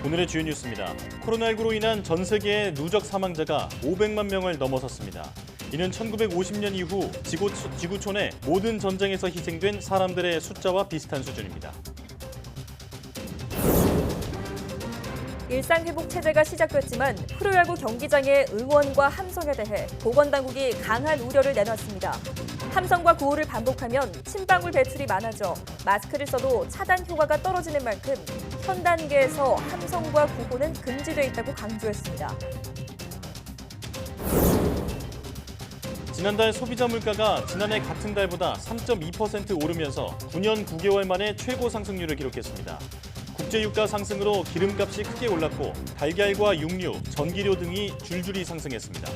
오늘의 주요 뉴스입니다. 코로나19로 인한 전 세계의 누적 사망자가 500만 명을 넘어섰습니다. 이는 1950년 이후 지구촌의 모든 전쟁에서 희생된 사람들의 숫자와 비슷한 수준입니다. 일상회복 체제가 시작됐지만 프로야구 경기장의 응원과 함성에 대해 보건당국이 강한 우려를 내놨습니다. 함성과 구호를 반복하면 침방울 배출이 많아져 마스크를 써도 차단 효과가 떨어지는 만큼 현 단계에서 함성과 구호는 금지돼 있다고 강조했습니다. 지난달 소비자 물가가 지난해 같은 달보다 3.2% 오르면서 9년 9개월 만에 최고 상승률을 기록했습니다. 국제유가 상승으로 기름값이 크게 올랐고 달걀과 육류, 전기료 등이 줄줄이 상승했습니다.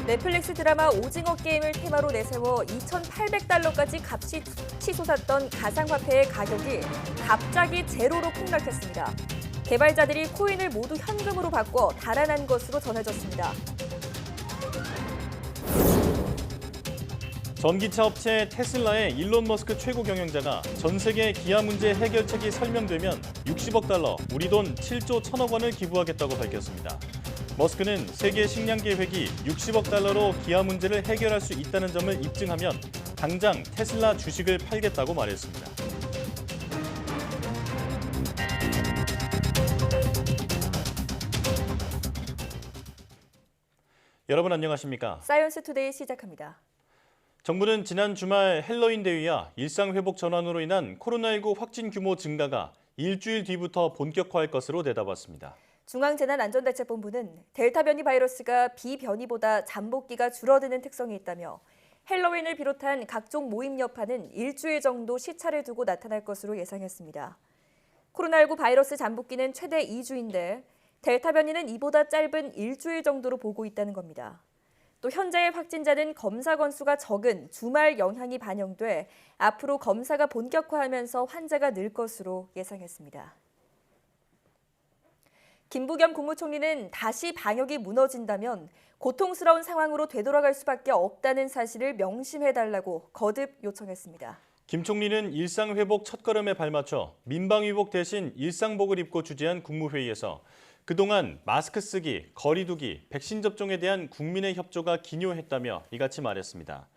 넷플릭스 드라마 오징어 게임을 테마로 내세워 2,800달러까지 값이 치솟았던 가상화폐의 가격이 갑자기 제로로 폭락했습니다. 개발자들이 코인을 모두 현금으로 바꿔 달아난 것으로 전해졌습니다. 전기차 업체 테슬라의 일론 머스크 최고 경영자가 전 세계 기아 문제 해결책이 설명되면 60억 달러, 우리 돈 7조 1천억 원을 기부하겠다고 밝혔습니다. 머스크는 세계 식량 계획이 60억 달러로 기아 문제를 해결할 수 있다는 점을 입증하면 당장 테슬라 주식을 팔겠다고 말했습니다. 여러분 안녕하십니까? 사이언스 투데이 시작합니다. 정부는 지난 주말 헬로윈 대위와 일상회복 전환으로 인한 코로나19 확진 규모 증가가 일주일 뒤부터 본격화할 것으로 내다봤습니다. 중앙재난안전대책본부는 델타 변이 바이러스가 B 변이보다 잠복기가 줄어드는 특성이 있다며 헬로윈을 비롯한 각종 모임 여파는 일주일 정도 시차를 두고 나타날 것으로 예상했습니다. 코로나19 바이러스 잠복기는 최대 2주인데 델타 변이는 이보다 짧은 일주일 정도로 보고 있다는 겁니다. 또 현재의 확진자는 검사 건수가 적은 주말 영향이 반영돼 앞으로 검사가 본격화하면서 환자가 늘 것으로 예상했습니다. 김부겸 국무총리는 다시 방역이 무너진다면 고통스러운 상황으로 되돌아갈 수밖에 없다는 사실을 명심해달라고 거듭 요청했습니다. 김 총리는 일상회복 첫걸음에 발맞춰 민방위복 대신 일상복을 입고 주재한 국무회의에서 그동안 마스크 쓰기, 거리 두기, 백신 접종에 대한 국민의 협조가 기묘했다며 이같이 말했습니다.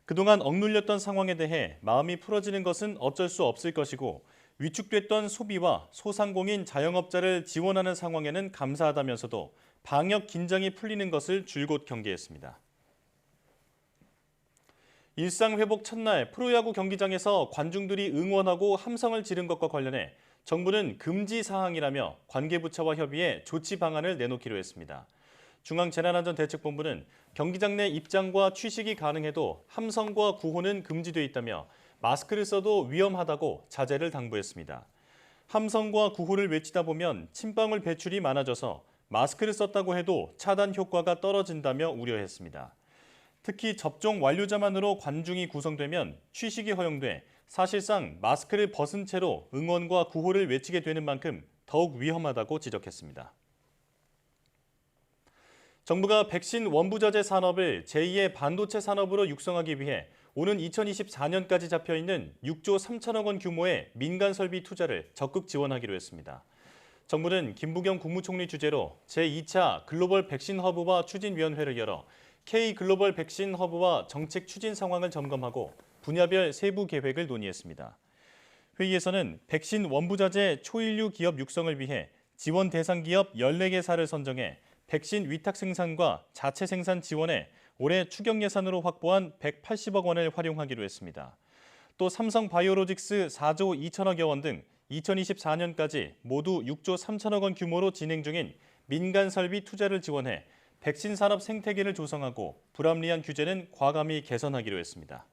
그동안 억눌렸던 상황에 대해 마음이 풀어지는 것은 어쩔 수 없을 것이고 위축됐던 소비와 소상공인 자영업자를 지원하는 상황에는 감사하다면서도 방역 긴장이 풀리는 것을 줄곧 경계했습니다. 일상회복 첫날 프로야구 경기장에서 관중들이 응원하고 함성을 지른 것과 관련해 정부는 금지 사항이라며 관계부처와 협의해 조치 방안을 내놓기로 했습니다. 중앙재난안전대책본부는 경기장 내 입장과 취식이 가능해도 함성과 구호는 금지돼 있다며 마스크를 써도 위험하다고 자제를 당부했습니다. 함성과 구호를 외치다 보면 침방울 배출이 많아져서 마스크를 썼다고 해도 차단 효과가 떨어진다며 우려했습니다. 특히 접종 완료자만으로 관중이 구성되면 취식이 허용돼 사실상 마스크를 벗은 채로 응원과 구호를 외치게 되는 만큼 더욱 위험하다고 지적했습니다. 정부가 백신 원부자재 산업을 제2의 반도체 산업으로 육성하기 위해 오는 2024년까지 잡혀있는 6조 3천억 원 규모의 민간 설비 투자를 적극 지원하기로 했습니다. 정부는 김부겸 국무총리 주재로 제2차 글로벌 백신 허브와 추진위원회를 열어 K-글로벌 백신 허브와 정책 추진 상황을 점검하고 분야별 세부 계획을 논의했습니다. 회의에서는 백신 원부자재 초인류 기업 육성을 위해 지원 대상 기업 14개사를 선정해 백신 위탁 생산과 자체 생산 지원에 올해 추경 예산으로 확보한 180억 원을 활용하기로 했습니다. 또 삼성 바이오로직스 4조 2천억여 원 등 2024년까지 모두 6조 3천억 원 규모로 진행 중인 민간 설비 투자를 지원해 백신 산업 생태계를 조성하고 불합리한 규제는 과감히 개선하기로 했습니다.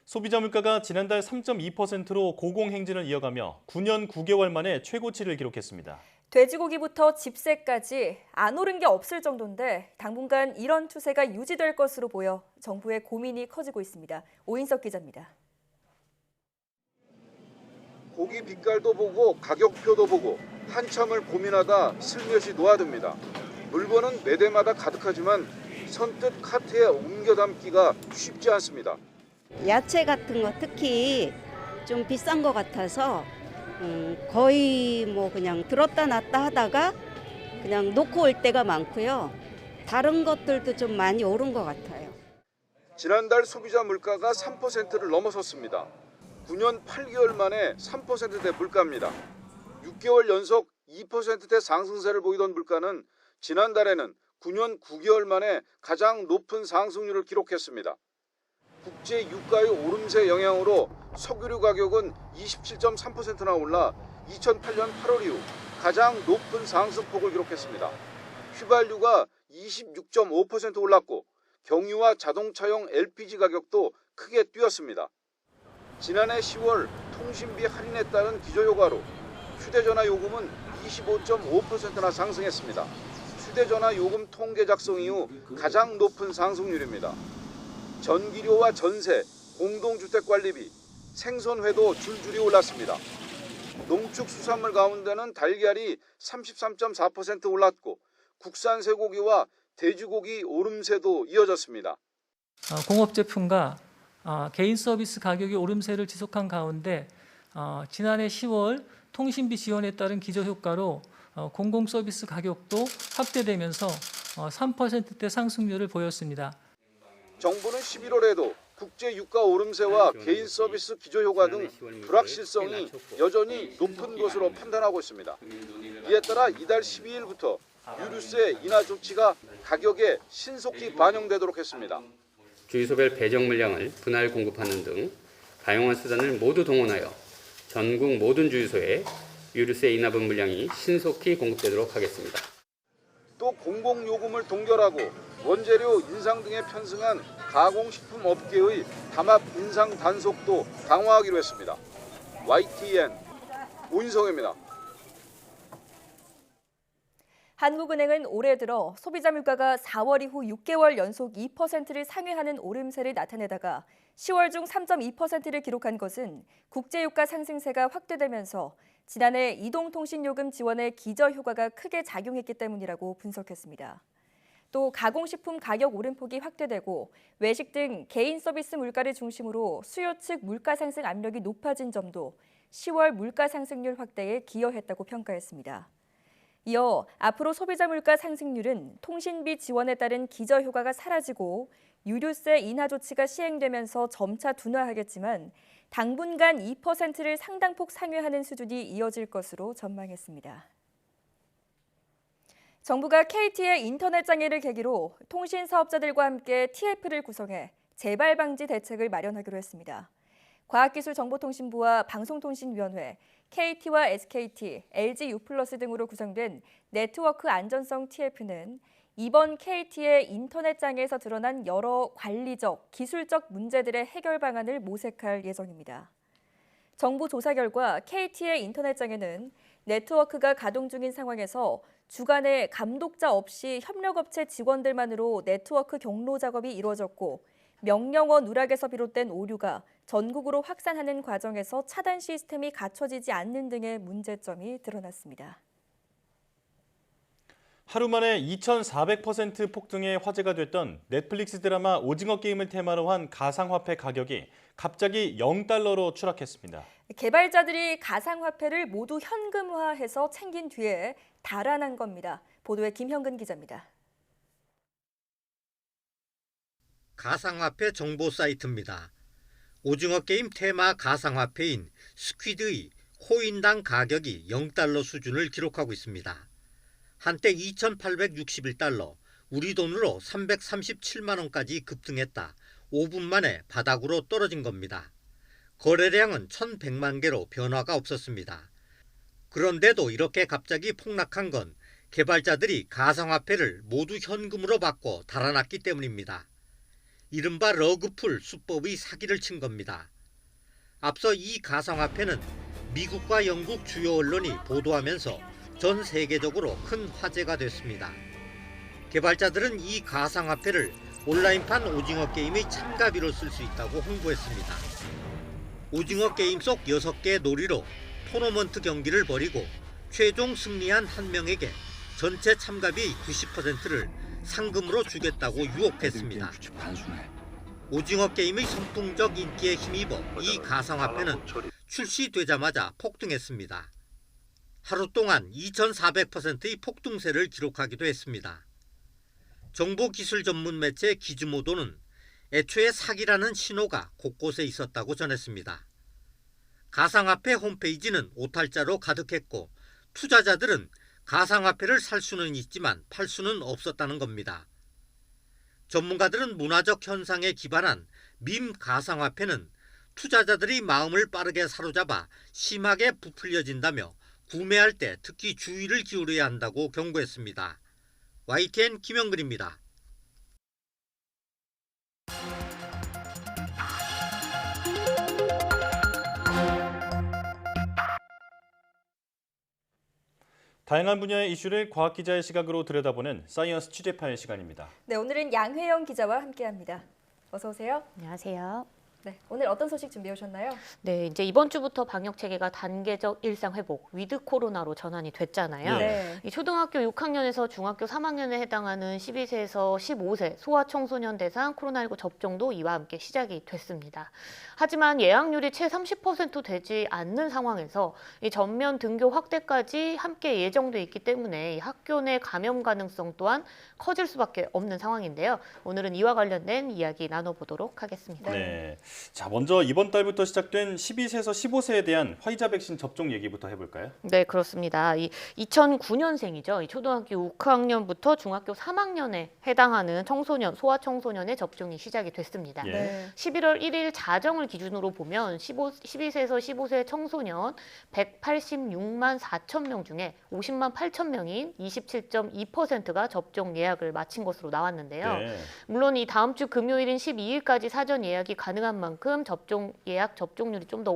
소비자 물가가 지난달 3.2%로 고공행진을 이어가며 9년 9개월 만에 최고치를 기록했습니다. 돼지고기부터 집세까지 안 오른 게 없을 정도인데 당분간 이런 추세가 유지될 것으로 보여 정부의 고민이 커지고 있습니다. 오인석 기자입니다. 고기 빛깔도 보고 가격표도 보고 한참을 고민하다 슬며시 놓아듭니다. 물건은 매대마다 가득하지만 선뜻 카트에 옮겨 담기가 쉽지 않습니다. 야채 같은 거 특히 좀 비싼 것 같아서 거의 뭐 그냥 들었다 놨다 하다가 그냥 놓고 올 때가 많고요. 다른 것들도 좀 많이 오른 것 같아요. 지난달 소비자 물가가 3%를 넘어섰습니다. 9년 8개월 만에 3%대 물가입니다. 6개월 연속 2%대 상승세를 보이던 물가는 지난달에는 9년 9개월 만에 가장 높은 상승률을 기록했습니다. 국제 유가의 오름세 영향으로 석유류 가격은 27.3%나 올라 2008년 8월 이후 가장 높은 상승폭을 기록했습니다. 휘발유가 26.5% 올랐고 경유와 자동차용 LPG 가격도 크게 뛰었습니다. 지난해 10월 통신비 할인에 따른 기저효과로 휴대전화 요금은 25.5%나 상승했습니다. 휴대전화 요금 통계 작성 이후 가장 높은 상승률입니다. 전기료와 전세, 공동주택관리비, 생선회도 줄줄이 올랐습니다. 농축수산물 가운데는 달걀이 33.4% 올랐고 국산 쇠고기와 돼지고기 오름세도 이어졌습니다. 공업 제품과 개인 서비스 가격이 오름세를 지속한 가운데 지난해 10월 통신비 지원에 따른 기저효과로 공공 서비스 가격도 확대되면서 3%대 상승률을 보였습니다. 정부는 11월에도 국제 유가 오름세와 개인 서비스 기저효과 등 불확실성이 여전히 높은 것으로 판단하고 있습니다. 이에 따라 이달 12일부터 유류세 인하 조치가 가격에 신속히 반영되도록 했습니다. 주유소별 배정 물량을 분할 공급하는 등 다양한 수단을 모두 동원하여 전국 모든 주유소에 유류세 인하분 물량이 신속히 공급되도록 하겠습니다. 또 공공요금을 동결하고 원재료 인상 등에 편승한 가공식품 업계의 담합 인상 단속도 강화하기로 했습니다. YTN 오인성입니다. 한국은행은 올해 들어 소비자 물가가 4월 이후 6개월 연속 2%를 상회하는 오름세를 나타내다가 10월 중 3.2%를 기록한 것은 국제유가 상승세가 확대되면서 지난해 이동통신요금 지원의 기저효과가 크게 작용했기 때문이라고 분석했습니다. 또 가공식품 가격 오름폭이 확대되고 외식 등 개인 서비스 물가를 중심으로 수요 측 물가 상승 압력이 높아진 점도 10월 물가 상승률 확대에 기여했다고 평가했습니다. 이어 앞으로 소비자 물가 상승률은 통신비 지원에 따른 기저효과가 사라지고 유류세 인하 조치가 시행되면서 점차 둔화하겠지만 당분간 2%를 상당폭 상회하는 수준이 이어질 것으로 전망했습니다. 정부가 KT의 인터넷 장애를 계기로 통신 사업자들과 함께 TF를 구성해 재발 방지 대책을 마련하기로 했습니다. 과학기술정보통신부와 방송통신위원회, KT와 SKT, LG U+ 등으로 구성된 네트워크 안전성 TF는 이번 KT의 인터넷 장애에서 드러난 여러 관리적, 기술적 문제들의 해결 방안을 모색할 예정입니다. 정부 조사 결과 KT의 인터넷 장애는 네트워크가 가동 중인 상황에서 주간에 감독자 없이 협력업체 직원들만으로 네트워크 경로 작업이 이루어졌고 명령어 누락에서 비롯된 오류가 전국으로 확산하는 과정에서 차단 시스템이 갖춰지지 않는 등의 문제점이 드러났습니다. 하루 만에 2,400% 폭등해 화제가 됐던 넷플릭스 드라마 오징어 게임을 테마로 한 가상화폐 가격이 갑자기 0달러로 추락했습니다. 개발자들이 가상화폐를 모두 현금화해서 챙긴 뒤에 달아난 겁니다. 보도에 김형근 기자입니다. 가상화폐 정보 사이트입니다. 오징어 게임 테마 가상화폐인 스퀴드의 코인당 가격이 0달러 수준을 기록하고 있습니다. 한때 2,861달러, 우리 돈으로 337만 원까지 급등했다 5분 만에 바닥으로 떨어진 겁니다. 거래량은 1,100만 개로 변화가 없었습니다. 그런데도 이렇게 갑자기 폭락한 건 개발자들이 가상화폐를 모두 현금으로 바꿔 달아났기 때문입니다. 이른바 러그풀 수법의 사기를 친 겁니다. 앞서 이 가상화폐는 미국과 영국 주요 언론이 보도하면서 전 세계적으로 큰 화제가 됐습니다. 개발자들은 이 가상화폐를 온라인판 오징어 게임의 참가비로 쓸 수 있다고 홍보했습니다. 오징어 게임 속 6개의 놀이로 토너먼트 경기를 벌이고 최종 승리한 한 명에게 전체 참가비의 90%를 상금으로 주겠다고 유혹했습니다. 오징어 게임의 선풍적 인기에 힘입어 이 가상화폐는 출시되자마자 폭등했습니다. 하루 동안 2400%의 폭등세를 기록하기도 했습니다. 정보기술 전문 매체 기즈모도는 애초에 사기라는 신호가 곳곳에 있었다고 전했습니다. 가상화폐 홈페이지는 오탈자로 가득했고 투자자들은 가상화폐를 살 수는 있지만 팔 수는 없었다는 겁니다. 전문가들은 문화적 현상에 기반한 밈 가상화폐는 투자자들이 마음을 빠르게 사로잡아 심하게 부풀려진다며 구매할 때 특히 주의를 기울여야 한다고 경고했습니다. YTN 김영근입니다. 다양한 분야의 이슈를 과학 기자의 시각으로 들여다보는 사이언스 취재파일 시간입니다. 네, 오늘은 양회영 기자와 함께합니다. 어서 오세요. 안녕하세요. 네, 오늘 어떤 소식 준비해 오셨나요? 네, 이제 이번 주부터 방역 체계가 단계적 일상 회복, 위드 코로나로 전환이 됐잖아요. 네. 이 초등학교 6학년에서 중학교 3학년에 해당하는 12세에서 15세 소아청소년 대상 코로나19 접종도 이와 함께 시작이 됐습니다. 하지만 예약률이 채 30% 되지 않는 상황에서 이 전면 등교 확대까지 함께 예정돼 있기 때문에 이 학교 내 감염 가능성 또한 커질 수밖에 없는 상황인데요. 오늘은 이와 관련된 이야기 나눠보도록 하겠습니다. 네. 자, 먼저 이번 달부터 시작된 12세에서 15세에 대한 화이자 백신 접종 얘기부터 해볼까요? 네, 그렇습니다. 이 2009년생이죠. 이 초등학교 6학년부터 중학교 3학년에 해당하는 청소년, 소아청소년의 접종이 시작이 됐습니다. 예. 네. 11월 1일 자정을 기준으로 보면 12세에서 15세 청소년 186만 4천 명 중에 50만 8천 명인 27.2%가 접종 예약을 마친 것으로 나왔는데요. 네. 물론 이 다음 주 금요일인 12일까지 사전 예약이 가능한 만큼 접종률이 좀 더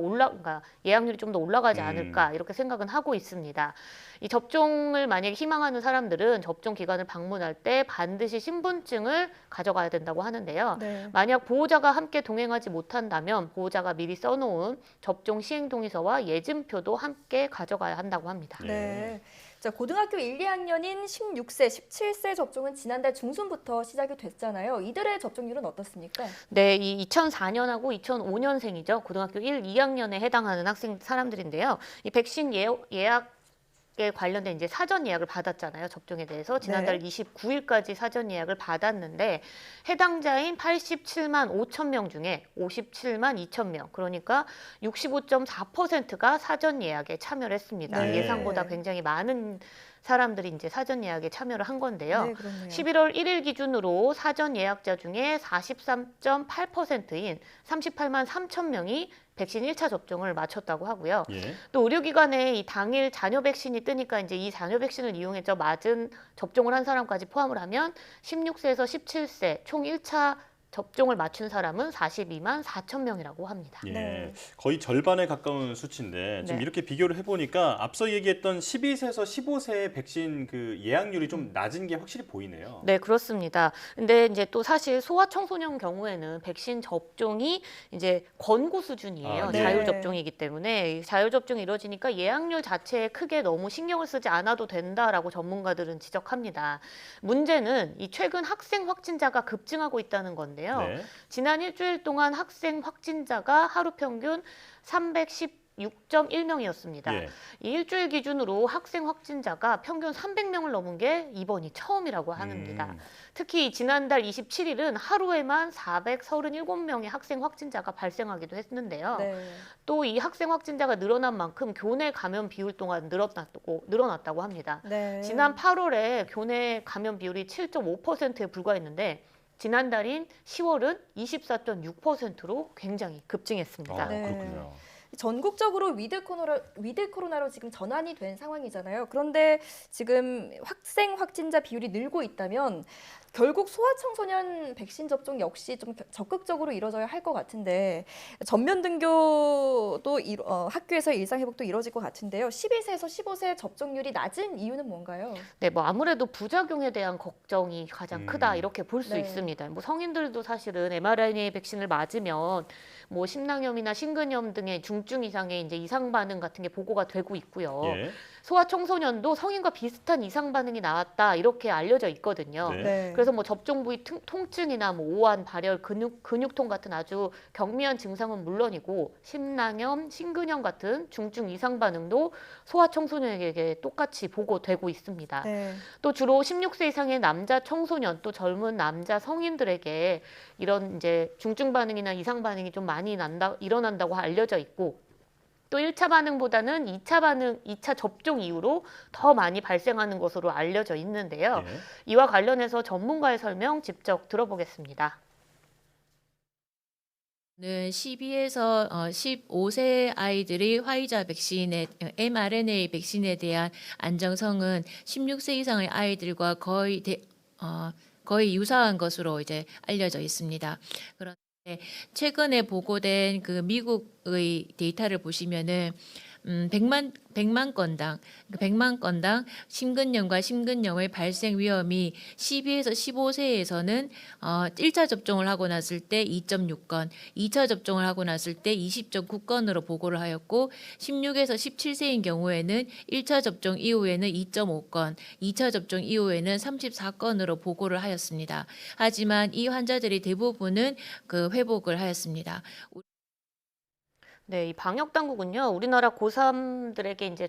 예약률이 좀 더 올라가지 않을까 이렇게 생각은 하고 있습니다. 이 접종을 만약에 희망하는 사람들은 접종 기관을 방문할 때 반드시 신분증을 가져가야 된다고 하는데요. 네. 만약 보호자가 함께 동행하지 못한다면 보호자가 미리 써놓은 접종 시행 동의서와 예증표도 함께 가져가야 한다고 합니다. 네. 자, 고등학교 1, 2학년인 16세, 17세 접종은 지난달 중순부터 시작이 됐잖아요. 이들의 접종률은 어떻습니까? 네, 이 2004년하고 2005년생이죠. 고등학교 1, 2학년에 해당하는 사람들인데요. 이 백신 예약에 관련된 이제 사전 예약을 받았잖아요. 접종에 대해서 지난달 29일까지 사전 예약을 받았는데 해당자인 87만 5천 명 중에 57만 2천 명, 그러니까 65.4%가 사전 예약에 참여를 했습니다. 네. 예상보다 굉장히 많은 사람들이 이제 사전 예약에 참여를 한 건데요. 네, 그렇네요. 11월 1일 기준으로 사전 예약자 중에 43.8%인 38만 3천 명이 백신 1차 접종을 마쳤다고 하고요. 예. 또 의료기관에 이 당일 잔여 백신이 뜨니까 이제 이 잔여 백신을 이용해서 맞은 접종을 한 사람까지 포함을 하면 16세에서 17세 총 1차 접종을 맞춘 사람은 42만 4천 명이라고 합니다. 예. 네. 거의 절반에 가까운 수치인데 지금 네. 이렇게 비교를 해보니까 앞서 얘기했던 12세에서 15세의 백신 그 예약률이 좀 낮은 게 확실히 보이네요. 네, 그렇습니다. 근데 이제 또 사실 소아청소년 경우에는 백신 접종이 이제 권고 수준이에요. 아, 네. 자율 접종이기 때문에 자율 접종이 이루어지니까 예약률 자체에 크게 너무 신경을 쓰지 않아도 된다라고 전문가들은 지적합니다. 문제는 이 최근 학생 확진자가 급증하고 있다는 건데요. 네. 지난 일주일 동안 학생 확진자가 하루 평균 316.1명이었습니다. 예. 이 일주일 기준으로 학생 확진자가 평균 300명을 넘은 게 이번이 처음이라고 합니다. 특히 지난달 27일은 하루에만 437명의 학생 확진자가 발생하기도 했는데요. 네. 또 이 학생 확진자가 늘어난 만큼 교내 감염 비율 또한 늘어났다고 합니다. 네. 지난 8월에 교내 감염 비율이 7.5%에 불과했는데 지난달인 10월은 24.6%로 굉장히 급증했습니다. 아, 네. 그렇군요. 전국적으로 위드 코로나로 지금 전환이 된 상황이잖아요. 그런데 지금 학생 확진자 비율이 늘고 있다면 결국 소아청소년 백신 접종 역시 좀 적극적으로 이루어져야 할 것 같은데 전면 등교도 학교에서 일상 회복도 이루어질 것 같은데요. 12세에서 15세 접종률이 낮은 이유는 뭔가요? 네, 뭐 아무래도 부작용에 대한 걱정이 가장 크다 이렇게 볼 수 네. 있습니다. 뭐 성인들도 사실은 mRNA 백신을 맞으면 뭐 심낭염이나 심근염 등의 중증 이상의 이제 이상 반응 같은 게 보고가 되고 있고요. 예. 소아청소년도 성인과 비슷한 이상 반응이 나왔다 이렇게 알려져 있거든요. 네. 네. 그래서 뭐 접종 부위 통증이나 뭐 오한, 발열, 근육통 같은 아주 경미한 증상은 물론이고 심낭염, 심근염 같은 중증 이상 반응도 소아청소년에게 똑같이 보고되고 있습니다. 네. 또 주로 16세 이상의 남자 청소년 또 젊은 남자 성인들에게 이런 이제 중증 반응이나 이상 반응이 좀 많이 일어난다고 알려져 있고 또 1차 반응보다는 2차 접종 이후로 더 많이 발생하는 것으로 알려져 있는데요. 예. 이와 관련해서 전문가의 설명 직접 들어보겠습니다. 는 12에서 15세 아이들의 화이자 백신의 mRNA 백신에 대한 안정성은 16세 이상의 아이들과 거의 유사한 것으로 이제 알려져 있습니다. 그런데 최근에 보고된 그 미국의 데이터를 보시면은 100만 건당 심근염과 심근염의 발생 위험이 12에서 15세에서는 1차 접종을 하고 났을 때 2.6건, 2차 접종을 하고 났을 때 20.9건으로 보고를 하였고 16에서 17세인 경우에는 1차 접종 이후에는 2.5건, 2차 접종 이후에는 34건으로 보고를 하였습니다. 하지만 이 환자들이 대부분은 그 회복을 하였습니다. 네, 이 방역 당국은요, 우리나라 고3들에게 이제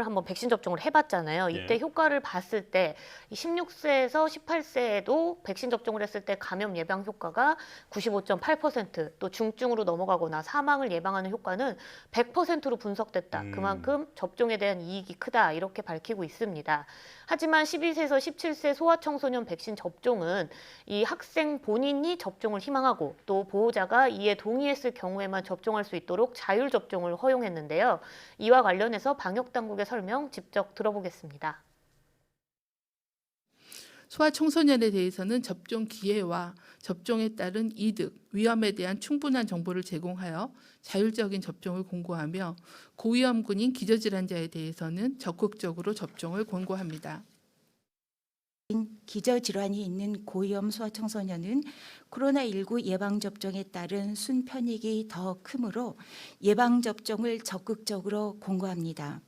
한번 백신 접종을 해봤잖아요. 이때 예. 효과를 봤을 때, 16세에서 18세에도 백신 접종을 했을 때 감염 예방 효과가 95.8%, 또 중증으로 넘어가거나 사망을 예방하는 효과는 100%로 분석됐다. 그만큼 접종에 대한 이익이 크다. 이렇게 밝히고 있습니다. 하지만 12세에서 17세 소아청소년 백신 접종은 이 학생 본인이 접종을 희망하고 또 보호자가 이에 동의했을 경우에만 접종할 수 있도록 자율 접종을 허용했는데요. 이와 관련해서 방역당국의 설명 직접 들어보겠습니다. 소아청소년에 대해서는 접종 기회와 접종에 따른 이득, 위험에 대한 충분한 정보를 제공하여 자율적인 접종을 권고하며 고위험군인 기저질환자에 대해서는 적극적으로 접종을 권고합니다. 기저질환이 있는 고위험 소아청소년은 코로나19 예방접종에 따른 순편익이 더 크므로 예방접종을 적극적으로 권고합니다.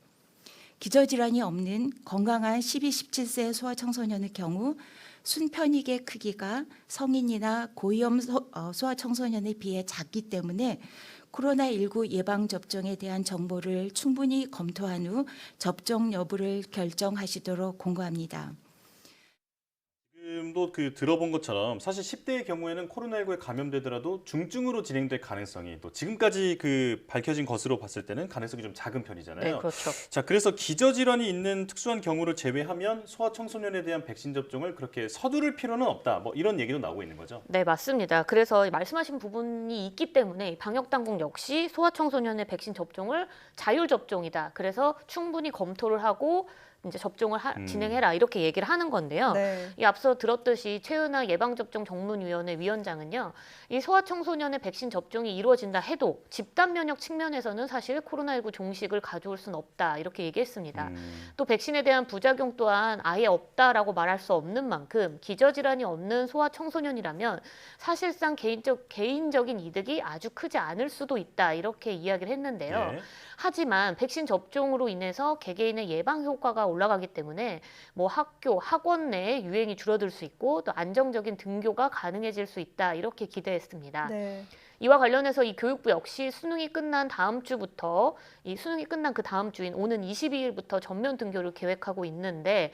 기저질환이 없는 건강한 12, 17세 소아청소년의 경우 순편익의 크기가 성인이나 고위험 소아청소년에 비해 작기 때문에 코로나19 예방접종에 대한 정보를 충분히 검토한 후 접종 여부를 결정하시도록 권고합니다. 지금도 들어본 것처럼 사실 10대의 경우에는 코로나19에 감염되더라도 중증으로 진행될 가능성이 또 지금까지 밝혀진 것으로 봤을 때는 가능성이 좀 작은 편이잖아요. 네, 그렇죠. 자, 그래서 기저질환이 있는 특수한 경우를 제외하면 소아청소년에 대한 백신 접종을 그렇게 서두를 필요는 없다. 뭐 이런 얘기도 나오고 있는 거죠. 네, 맞습니다. 그래서 말씀하신 부분이 있기 때문에 방역당국 역시 소아청소년의 백신 접종을 자율 접종이다. 그래서 충분히 검토를 하고 이제 접종을 진행해라 이렇게 얘기를 하는 건데요. 네. 이 앞서 들었듯이 최은하 예방접종 전문위원회 위원장은요, 이 소아청소년의 백신 접종이 이루어진다 해도 집단 면역 측면에서는 사실 코로나19 종식을 가져올 수는 없다 이렇게 얘기했습니다. 또 백신에 대한 부작용 또한 아예 없다라고 말할 수 없는 만큼 기저질환이 없는 소아청소년이라면 사실상 개인적인 이득이 아주 크지 않을 수도 있다 이렇게 이야기를 했는데요. 네. 하지만 백신 접종으로 인해서 개개인의 예방 효과가 올라가기 때문에 뭐 학교, 학원 내에 유행이 줄어들 수 있고 또 안정적인 등교가 가능해질 수 있다 이렇게 기대했습니다. 네. 이와 관련해서 이 교육부 역시 수능이 끝난 그 다음 주인 오는 22일부터 전면 등교를 계획하고 있는데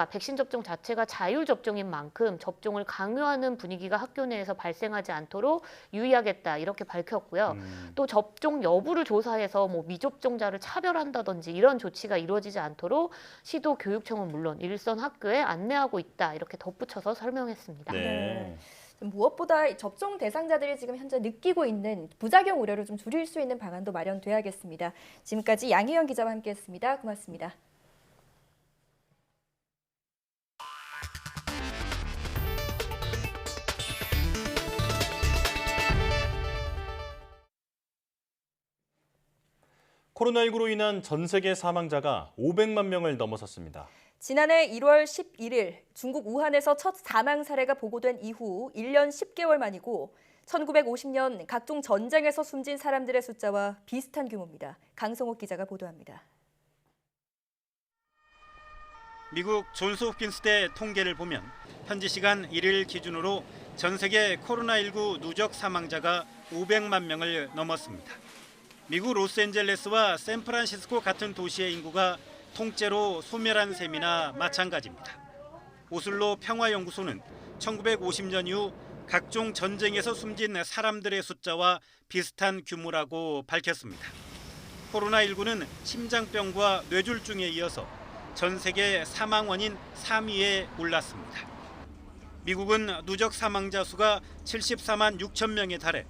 백신 접종 자체가 자율 접종인 만큼 접종을 강요하는 분위기가 학교 내에서 발생하지 않도록 유의하겠다 이렇게 밝혔고요. 또 접종 여부를 조사해서 뭐 미접종자를 차별한다든지 이런 조치가 이루어지지 않도록 시도교육청은 물론 일선 학교에 안내하고 있다 이렇게 덧붙여서 설명했습니다. 네. 무엇보다 접종 대상자들이 지금 현재 느끼고 있는 부작용 우려를 좀 줄일 수 있는 방안도 마련돼야겠습니다. 지금까지 양희연 기자와 함께했습니다. 고맙습니다. 코로나19로 인한 전 세계 사망자가 500만 명을 넘어섰습니다. 지난해 1월 11일 중국 우한에서 첫 사망 사례가 보고된 이후 1년 10개월 만이고 1950년 각종 전쟁에서 숨진 사람들의 숫자와 비슷한 규모입니다. 강성옥 기자가 보도합니다. 미국 존스 홉킨스대 통계를 보면 현지 시간 1일 기준으로 전 세계 코로나19 누적 사망자가 500만 명을 넘었습니다. 미국 로스앤젤레스와 샌프란시스코 같은 도시의 인구가 통째로 소멸한 셈이나 마찬가지입니다. 오슬로 평화연구소는 1950년 이후 각종 전쟁에서 숨진 사람들의 숫자와 비슷한 규모라고 밝혔습니다. 코로나19는 심장병과 뇌졸중에 이어서 전 세계 사망 원인 3위에 올랐습니다. 미국은 누적 사망자 수가 74만 6천 명에 달해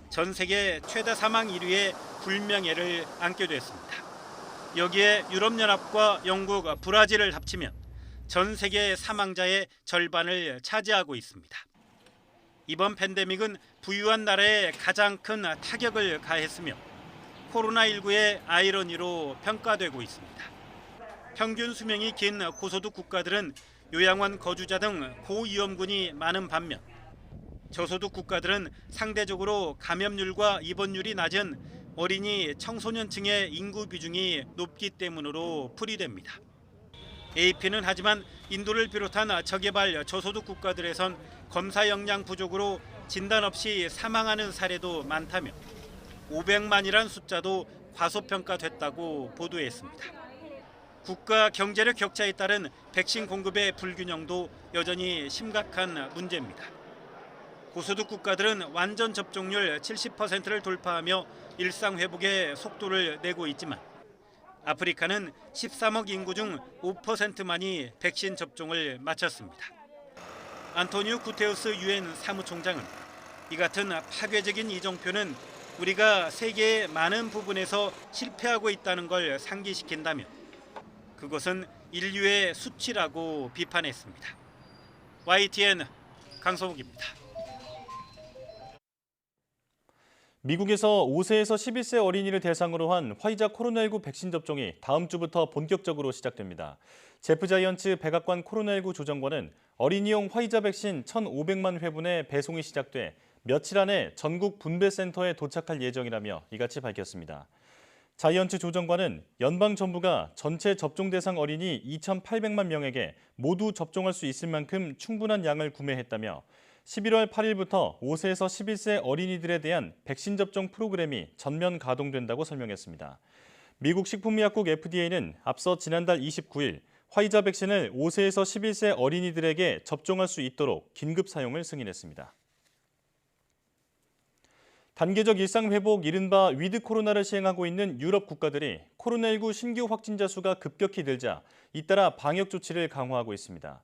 전 세계 최다 사망 1위의 불명예를 안게 됐습니다. 여기에 유럽연합과 영국, 브라질을 합치면 전 세계 사망자의 절반을 차지하고 있습니다. 이번 팬데믹은 부유한 나라에 가장 큰 타격을 가했으며 코로나19의 아이러니로 평가되고 있습니다. 평균 수명이 긴 고소득 국가들은 요양원 거주자 등 고위험군이 많은 반면 저소득 국가들은 상대적으로 감염률과 입원율이 낮은 어린이 청소년층의 인구 비중이 높기 때문으로 풀이됩니다. AP는 하지만 인도를 비롯한 저개발 저소득 국가들에선 검사 역량 부족으로 진단 없이 사망하는 사례도 많다며 500만이란 숫자도 과소평가됐다고 보도했습니다. 국가 경제력 격차에 따른 백신 공급의 불균형도 여전히 심각한 문제입니다. 고소득 국가들은 완전 접종률 70%를 돌파하며 일상 회복의 속도를 내고 있지만 아프리카는 13억 인구 중 5%만이 백신 접종을 마쳤습니다. 안토니오 구테우스 유엔 사무총장은 이 같은 파괴적인 이정표는 우리가 세계의 많은 부분에서 실패하고 있다는 걸 상기시킨다며 그것은 인류의 수치라고 비판했습니다. YTN 강성욱입니다. 미국에서 5세에서 11세 어린이를 대상으로 한 화이자 코로나19 백신 접종이 다음 주부터 본격적으로 시작됩니다. 제프 자이언츠 백악관 코로나19 조정관은 어린이용 화이자 백신 1,500만 회분의 배송이 시작돼 며칠 안에 전국 분배센터에 도착할 예정이라며 이같이 밝혔습니다. 자이언츠 조정관은 연방정부가 전체 접종 대상 어린이 2,800만 명에게 모두 접종할 수 있을 만큼 충분한 양을 구매했다며 11월 8일부터 5세에서 11세 어린이들에 대한 백신 접종 프로그램이 전면 가동된다고 설명했습니다. 미국 식품의약국 FDA는 앞서 지난달 29일 화이자 백신을 5세에서 11세 어린이들에게 접종할 수 있도록 긴급 사용을 승인했습니다. 단계적 일상 회복 이른바 위드 코로나를 시행하고 있는 유럽 국가들이 코로나19 신규 확진자 수가 급격히 늘자 잇따라 방역 조치를 강화하고 있습니다.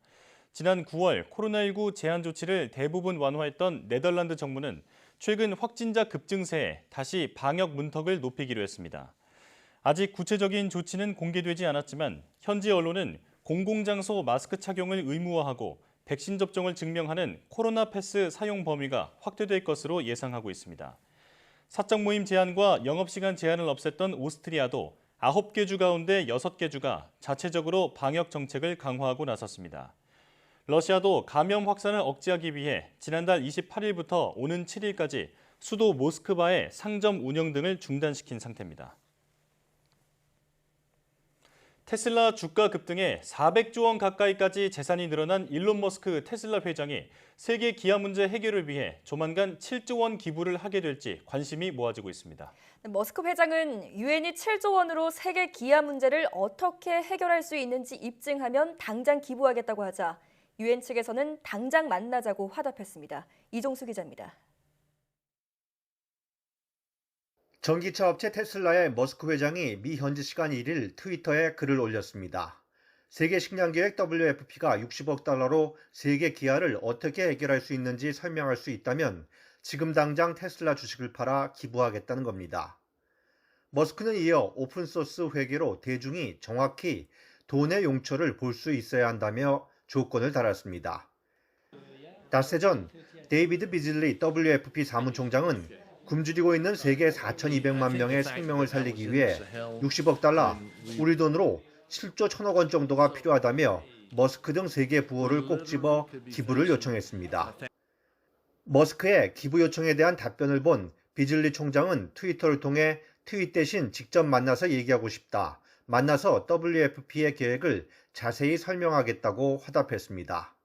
지난 9월 코로나19 제한 조치를 대부분 완화했던 네덜란드 정부는 최근 확진자 급증세에 다시 방역 문턱을 높이기로 했습니다. 아직 구체적인 조치는 공개되지 않았지만 현지 언론은 공공장소 마스크 착용을 의무화하고 백신 접종을 증명하는 코로나 패스 사용 범위가 확대될 것으로 예상하고 있습니다. 사적 모임 제한과 영업시간 제한을 없앴던 오스트리아도 9개 주 가운데 6개 주가 자체적으로 방역 정책을 강화하고 나섰습니다. 러시아도 감염 확산을 억제하기 위해 지난달 28일부터 오는 7일까지 수도 모스크바의 상점 운영 등을 중단시킨 상태입니다. 테슬라 주가 급등에 400조 원 가까이까지 재산이 늘어난 일론 머스크 테슬라 회장이 세계 기아 문제 해결을 위해 조만간 7조 원 기부를 하게 될지 관심이 모아지고 있습니다. 머스크 회장은 유엔이 7조 원으로 세계 기아 문제를 어떻게 해결할 수 있는지 입증하면 당장 기부하겠다고 하자 유엔 측에서는 당장 만나자고 화답했습니다. 이종수 기자입니다. 전기차 업체 테슬라의 머스크 회장이 미 현지 시간 1일 트위터에 글을 올렸습니다. 세계식량계획 WFP가 60억 달러로 세계 기아를 어떻게 해결할 수 있는지 설명할 수 있다면 지금 당장 테슬라 주식을 팔아 기부하겠다는 겁니다. 머스크는 이어 오픈소스 회계로 대중이 정확히 돈의 용처를 볼 수 있어야 한다며 조건을 달았습니다. 닷새 전 데이비드 비즐리 WFP 사무총장은 굶주리고 있는 세계 4,200만 명의 생명을 살리기 위해 60억 달러, 우리 돈으로 7조 1천억 원 정도가 필요하다며 머스크 등 세계 부호를 꼭 집어 기부를 요청했습니다. 머스크의 기부 요청에 대한 답변을 본 비즐리 총장은 트위터를 통해 트윗 대신 직접 만나서 얘기하고 싶다. 만나서 WFP의 계획을 자세히 설명하겠다고 화답했습니다.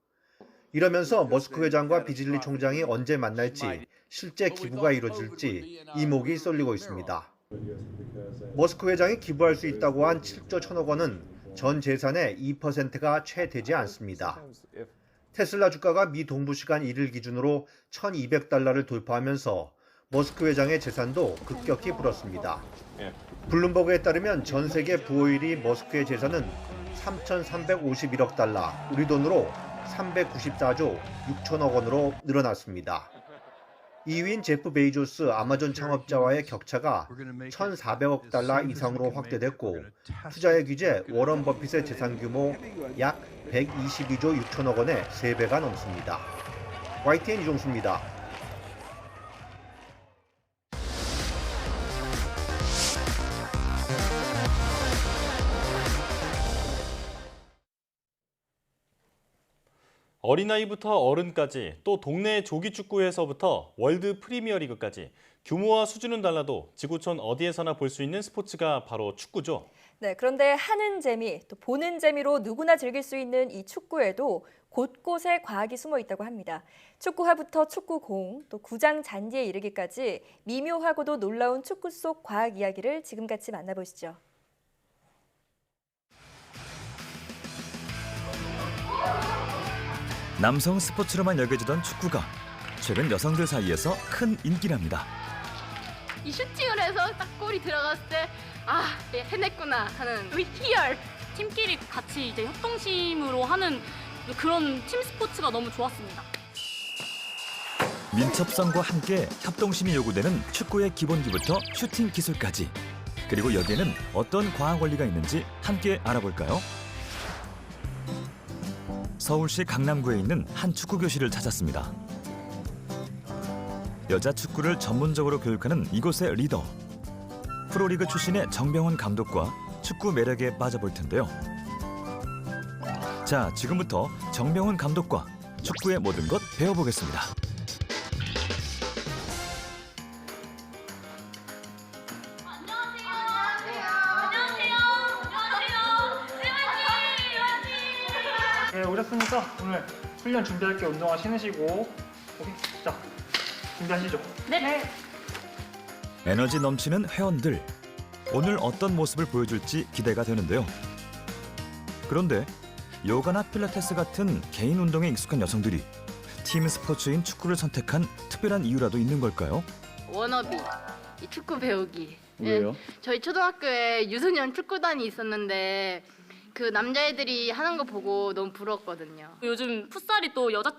이러면서 머스크 회장과 비즐리 총장이 언제 만날지, 실제 기부가 이루어질지 이목이 쏠리고 있습니다. 머스크 회장이 기부할 수 있다고 한 7조 1천억 원은 전 재산의 2%가 채 되지 않습니다. 테슬라 주가가 미 동부 시간 1일 기준으로 $1,200를 돌파하면서 머스크 회장의 재산도 급격히 불었습니다. 블룸버그에 따르면 전 세계 부호 1위 머스크의 재산은 $3,351억, 우리 돈으로 394조 6천억 원으로 늘어났습니다. 2위인 제프 베이조스 아마존 창업자와의 격차가 $1,400억 이상으로 확대됐고, 투자의 귀재 워런 버핏의 재산 규모 약 122조 6천억 원의 3배가 넘습니다. YTN 이종수입니다. 어린아이부터 어른까지, 또 동네 조기축구에서부터 월드 프리미어리그까지 규모와 수준은 달라도 지구촌 어디에서나 볼 수 있는 스포츠가 바로 축구죠. 네, 그런데 하는 재미, 또 보는 재미로 누구나 즐길 수 있는 이 축구에도 곳곳에 과학이 숨어 있다고 합니다. 축구화부터 축구공, 또 구장 잔디에 이르기까지 미묘하고도 놀라운 축구 속 과학 이야기를 지금 같이 만나보시죠. 남성 스포츠로만 여겨지던 축구가 최근 여성들 사이에서 큰 인기랍니다. 이 슈팅을 해서 딱 골이 들어갔을 때 아, 해냈구나 하는 그 희열. 팀끼리 같이 이제 협동심으로 하는 그런 팀 스포츠가 너무 좋았습니다. 민첩성과 함께 협동심이 요구되는 축구의 기본기부터 슈팅 기술까지. 그리고 여기에는 어떤 과학 원리가 있는지 함께 알아볼까요? 서울시 강남구에 있는 한 축구 교실을 찾았습니다. 여자 축구를 전문적으로 교육하는 이곳의 리더. 프로리그 출신의 정병훈 감독과 축구 매력에 빠져볼 텐데요. 자, 지금부터 정병훈 감독과 축구의 모든 것 배워보겠습니다. 네, 오셨으니까 오늘 훈련 준비할 게 운동화 신으시고 오케이, 자, 준비하시죠. 네. 에너지 넘치는 회원들. 오늘 어떤 모습을 보여줄지 기대가 되는데요. 그런데 요가나 필라테스 같은 개인 운동에 익숙한 여성들이 팀 스포츠인 축구를 선택한 특별한 이유라도 있는 걸까요? 워너비, 이 축구 배우기. 왜요? 네, 저희 초등학교에 유소년 축구단이 있었는데 그 남자애들이 하는 거 보고 너무 부러웠거든요. 요즘 풋살이 또 여자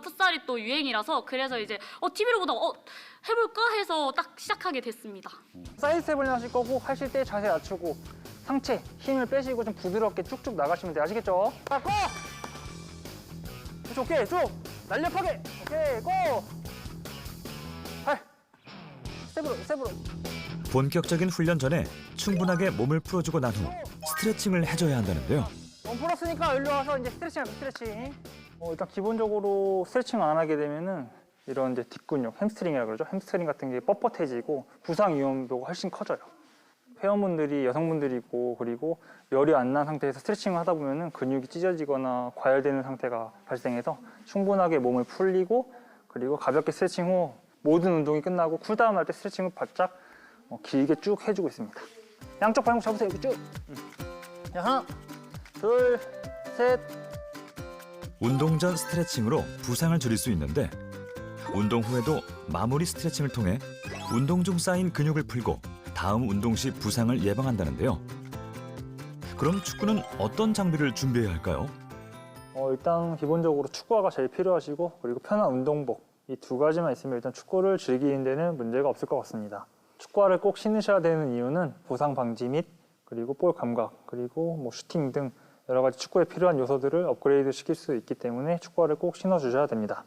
풋살이 또 유행이라서 그래서 이제 TV로 보다가 해볼까 해서 딱 시작하게 됐습니다. 사이드 스텝을 하실 거고 하실 때 자세 낮추고 상체 힘을 빼시고 좀 부드럽게 쭉쭉 나가시면 돼요. 아시겠죠? 자, 고! 그렇죠, 오케이, 쭉! 날렵하게! 오케이, 고! 팔! 스텝으로! 본격적인 훈련 전에 충분하게 몸을 풀어주고 난 후 스트레칭을 해줘야 한다는데요. 풀었으니까 일로 와서 이제 스트레칭. 일단 기본적으로 스트레칭 안 하게 되면은 이런 이제 뒷근육, 햄스트링이라고 그러죠. 햄스트링 같은 게 뻣뻣해지고 부상 위험도가 훨씬 커져요. 회원분들이 여성분들이고 그리고 열이 안 난 상태에서 스트레칭을 하다 보면은 근육이 찢어지거나 과열되는 상태가 발생해서 충분하게 몸을 풀리고 그리고 가볍게 스트레칭 후 모든 운동이 끝나고 쿨다운 할 때 스트레칭을 바짝 길게 쭉 해주고 있습니다. 양쪽 발목 잡으세요. 여기 쭉. 자, 하나, 둘, 셋. 운동 전 스트레칭으로 부상을 줄일 수 있는데 운동 후에도 마무리 스트레칭을 통해 운동 중 쌓인 근육을 풀고 다음 운동 시 부상을 예방한다는데요. 그럼 축구는 어떤 장비를 준비해야 할까요? 일단 기본적으로 축구화가 제일 필요하시고 그리고 편한 운동복 이 두 가지만 있으면 일단 축구를 즐기는 데는 문제가 없을 것 같습니다. 축구화를 꼭 신으셔야 되는 이유는 부상 방지 및 그리고 볼 감각 그리고 슈팅 등 여러 가지 축구에 필요한 요소들을 업그레이드 시킬 수 있기 때문에 축구화를 꼭 신어주셔야 됩니다.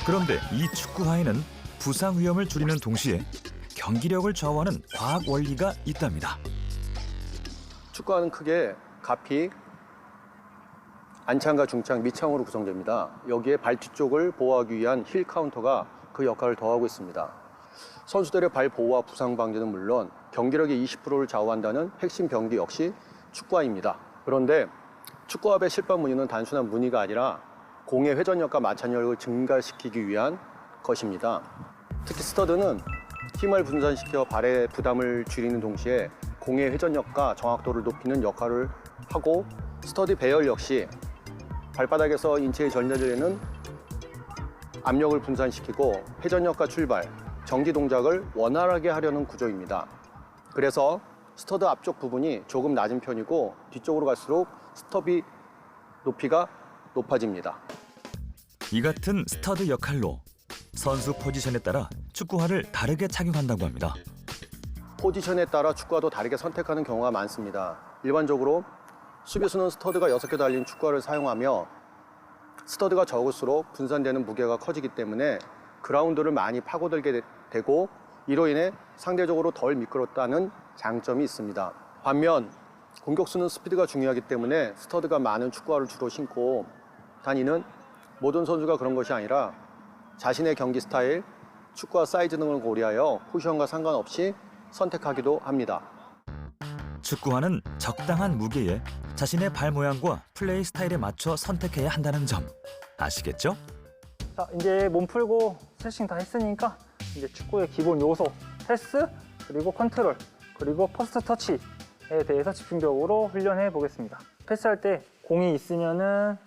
그런데 이 축구화에는 부상 위험을 줄이는 동시에 경기력을 좌우하는 과학 원리가 있답니다. 축구화는 크게 가피, 안창과 중창, 밑창으로 구성됩니다. 여기에 발 뒤쪽을 보호하기 위한 힐 카운터가 그 역할을 더하고 있습니다. 선수들의 발 보호와 부상 방지는 물론 경기력의 20%를 좌우한다는 핵심 병기 역시 축구화입니다. 그런데 축구화의 실밥 무늬는 단순한 무늬가 아니라 공의 회전력과 마찰력을 증가시키기 위한 것입니다. 특히 스터드는 힘을 분산시켜 발의 부담을 줄이는 동시에 공의 회전력과 정확도를 높이는 역할을 하고, 스터드 배열 역시 발바닥에서 인체에 전달되는 압력을 분산시키고 회전력과 출발, 정지 동작을 원활하게 하려는 구조입니다. 그래서 스터드 앞쪽 부분이 조금 낮은 편이고 뒤쪽으로 갈수록 스터비 높이가 높아집니다. 이 같은 스터드 역할로 선수 포지션에 따라 축구화를 다르게 착용한다고 합니다. 포지션에 따라 축구화도 다르게 선택하는 경우가 많습니다. 일반적으로 수비수는 스터드가 6개 달린 축구화를 사용하며, 스터드가 적을수록 분산되는 무게가 커지기 때문에 그라운드를 많이 파고들게 되고, 이로 인해 상대적으로 덜 미끄럽다는 장점이 있습니다. 반면 공격수는 스피드가 중요하기 때문에 스터드가 많은 축구화를 주로 신고 다니는 모든 선수가 그런 것이 아니라 자신의 경기 스타일, 축구화 사이즈 등을 고려하여 포지션과 상관없이 선택하기도 합니다. 축구화는 적당한 무게에 자신의 발 모양과 플레이 스타일에 맞춰 선택해야 한다는 점 아시겠죠? 자, 이제 몸 풀고 스트레칭 다 했으니까 이제 축구의 기본 요소, 패스, 그리고 컨트롤, 그리고 퍼스트 터치에 대해서 집중적으로 훈련해 보겠습니다. 패스할 때 공이 있으면은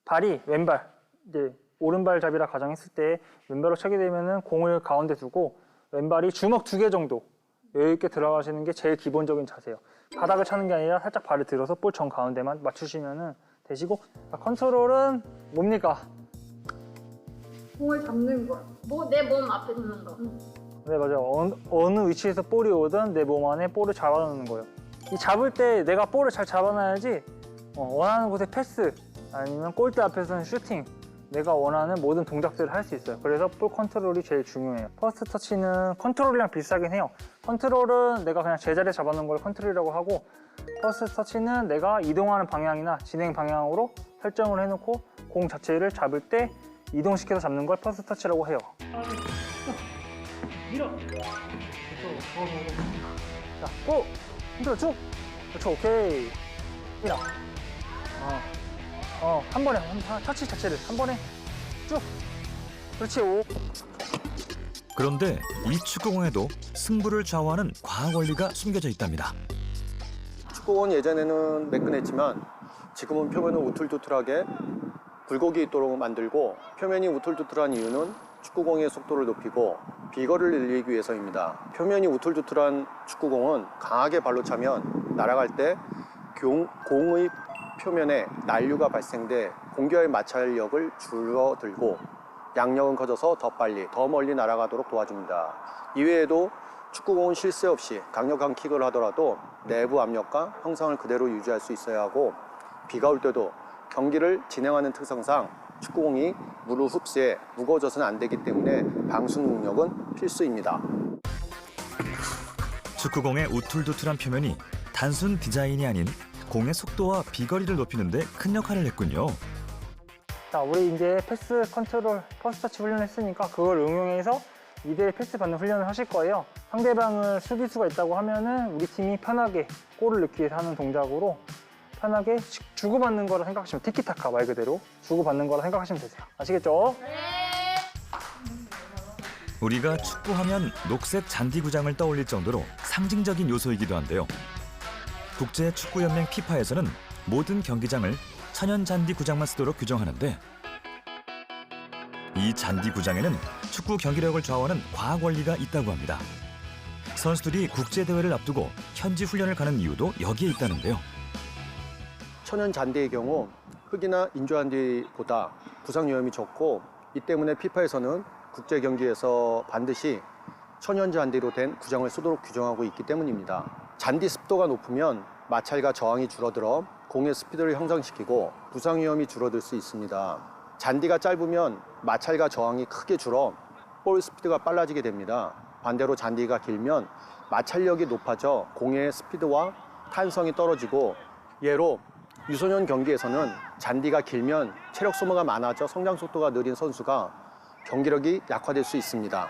발이 왼발, 이제 오른발 잡이라 가정했을 때 왼발로 차게 되면은 공을 가운데 두고 왼발이 주먹 2개 정도 여유 있게 들어가시는 게 제일 기본적인 자세예요. 바닥을 차는 게 아니라 살짝 발을 들어서 볼 정 가운데만 맞추시면은 되시고, 컨트롤은 뭡니까? 공을 잡는 거야. 내 몸 앞에 두는 거. 네, 맞아요. 어느 위치에서 볼이 오든 내 몸 안에 볼을 잡아놓는 거예요. 이 잡을 때 내가 볼을 잘 잡아놔야지 원하는 곳에 패스 아니면 골대 앞에서는 슈팅, 내가 원하는 모든 동작들을 할 수 있어요. 그래서 볼 컨트롤이 제일 중요해요. 퍼스트 터치는 컨트롤이랑 비슷하긴 해요. 컨트롤은 내가 그냥 제자리에 잡아놓은 걸 컨트롤이라고 하고, 퍼스트 터치는 내가 이동하는 방향이나 진행 방향으로 설정을 해놓고 공 자체를 잡을 때 이동시켜서 잡는 걸 퍼스트 터치라고 해요. 밀어. 자, 고! 힘들어 쭉! 그렇죠, 오케이. 밀어. 한 번에, 터치 자체를 한 번에 쭉. 그렇지, 오. 그런데 이 축구공에도 승부를 좌우하는 과학 원리가 숨겨져 있답니다. 축구공은 예전에는 매끈했지만 지금은 표면을 우툴투툴하게 굴곡이 있도록 만들고, 표면이 우툴투툴한 이유는 축구공의 속도를 높이고 비거리를 늘리기 위해서입니다. 표면이 우툴투툴한 축구공은 강하게 발로 차면 날아갈 때 공의 표면에 난류가 발생돼 공기와의 마찰력을 줄어들고 양력은 커져서 더 빨리, 더 멀리 날아가도록 도와줍니다. 이외에도 축구공은 실수 없이 강력한 킥을 하더라도 내부 압력과 형상을 그대로 유지할 수 있어야 하고, 비가 올 때도 경기를 진행하는 특성상 축구공이 물을 흡수해 무거워져서는 안 되기 때문에 방수 능력은 필수입니다. 축구공의 우툴투툴한 표면이 단순 디자인이 아닌 공의 속도와 비거리를 높이는 데 큰 역할을 했군요. 자, 우리 이제 패스, 컨트롤, 퍼스트 터치 훈련했으니까 그걸 응용해서 2대1 패스 받는 훈련을 하실 거예요. 상대방을 수비수가 있다고 하면은 우리 팀이 편하게 골을 넣기 위해서 하는 동작으로 편하게 주고받는 거라 생각하시면, 티키타카 말 그대로 주고받는 거라 생각하시면 되세요. 아시겠죠? 네. 우리가 축구하면 녹색 잔디구장을 떠올릴 정도로 상징적인 요소이기도 한데요. 국제축구연맹 피파에서는 모든 경기장을 천연 잔디 구장만 쓰도록 규정하는데, 이 잔디 구장에는 축구 경기력을 좌우하는 과학 원리가 있다고 합니다. 선수들이 국제대회를 앞두고 현지 훈련을 가는 이유도 여기에 있다는데요. 천연 잔디의 경우 흙이나 인조 잔디보다 부상 위험이 적고, 이 때문에 피파에서는 국제 경기에서 반드시 천연 잔디로 된 구장을 쓰도록 규정하고 있기 때문입니다. 잔디 습도가 높으면 마찰과 저항이 줄어들어 공의 스피드를 형성시키고 부상 위험이 줄어들 수 있습니다. 잔디가 짧으면 마찰과 저항이 크게 줄어 볼 스피드가 빨라지게 됩니다. 반대로 잔디가 길면 마찰력이 높아져 공의 스피드와 탄성이 떨어지고, 예로 유소년 경기에서는 잔디가 길면 체력 소모가 많아져 성장 속도가 느린 선수가 경기력이 약화될 수 있습니다.